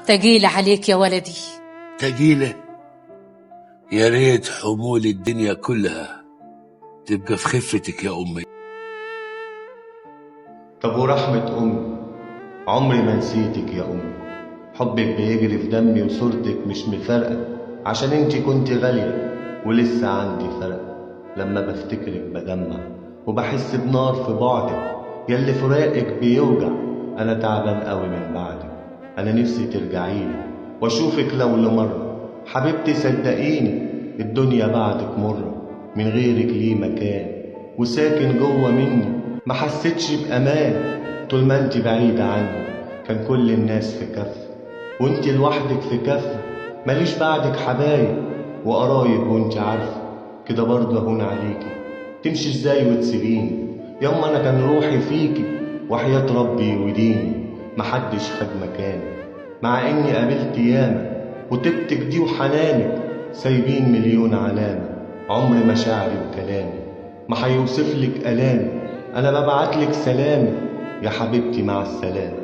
تقيلة عليك يا ولدي. تقيلة؟ يا ريت حمول الدنيا كلها تبقى في خفتك يا أمي. طب ورحمة أمي، عمري ما نسيتك يا أمي. حبك بيجري في دمي وصورتك مش مفارقة، عشان انتي كنتي غالية ولسه عندي فرق. لما بفتكرك بدمع وبحس بنار في بعدك، ياللي فراقك بيوجع. أنا تعبان قوي من بعدك، أنا نفسي ترجعيلي وأشوفك لو لمرة. حبيبتي صدقيني الدنيا بعدك مرة، من غيرك ليه مكان وساكن جوه مني. ما حسيتش بأمان طول ما انتي بعيدة عني. كان كل الناس في كفة وانتي لوحدك في كفة، ماليش بعدك حبايب وقرايب، وانتي عارفة كده برضه هون عليكي. تمشي ازاي وتسيبيني ياما؟ انا كان روحي فيكي وحياة ربي وديني. محدش خد مكاني مع اني قابلت ياما، وطيبتك دي وحنانك سايبين مليون علامة. عمر مشاعري وكلامي ما هيوصفلك ألامي. أنا ببعتلك سلامي يا حبيبتي، مع السلامة.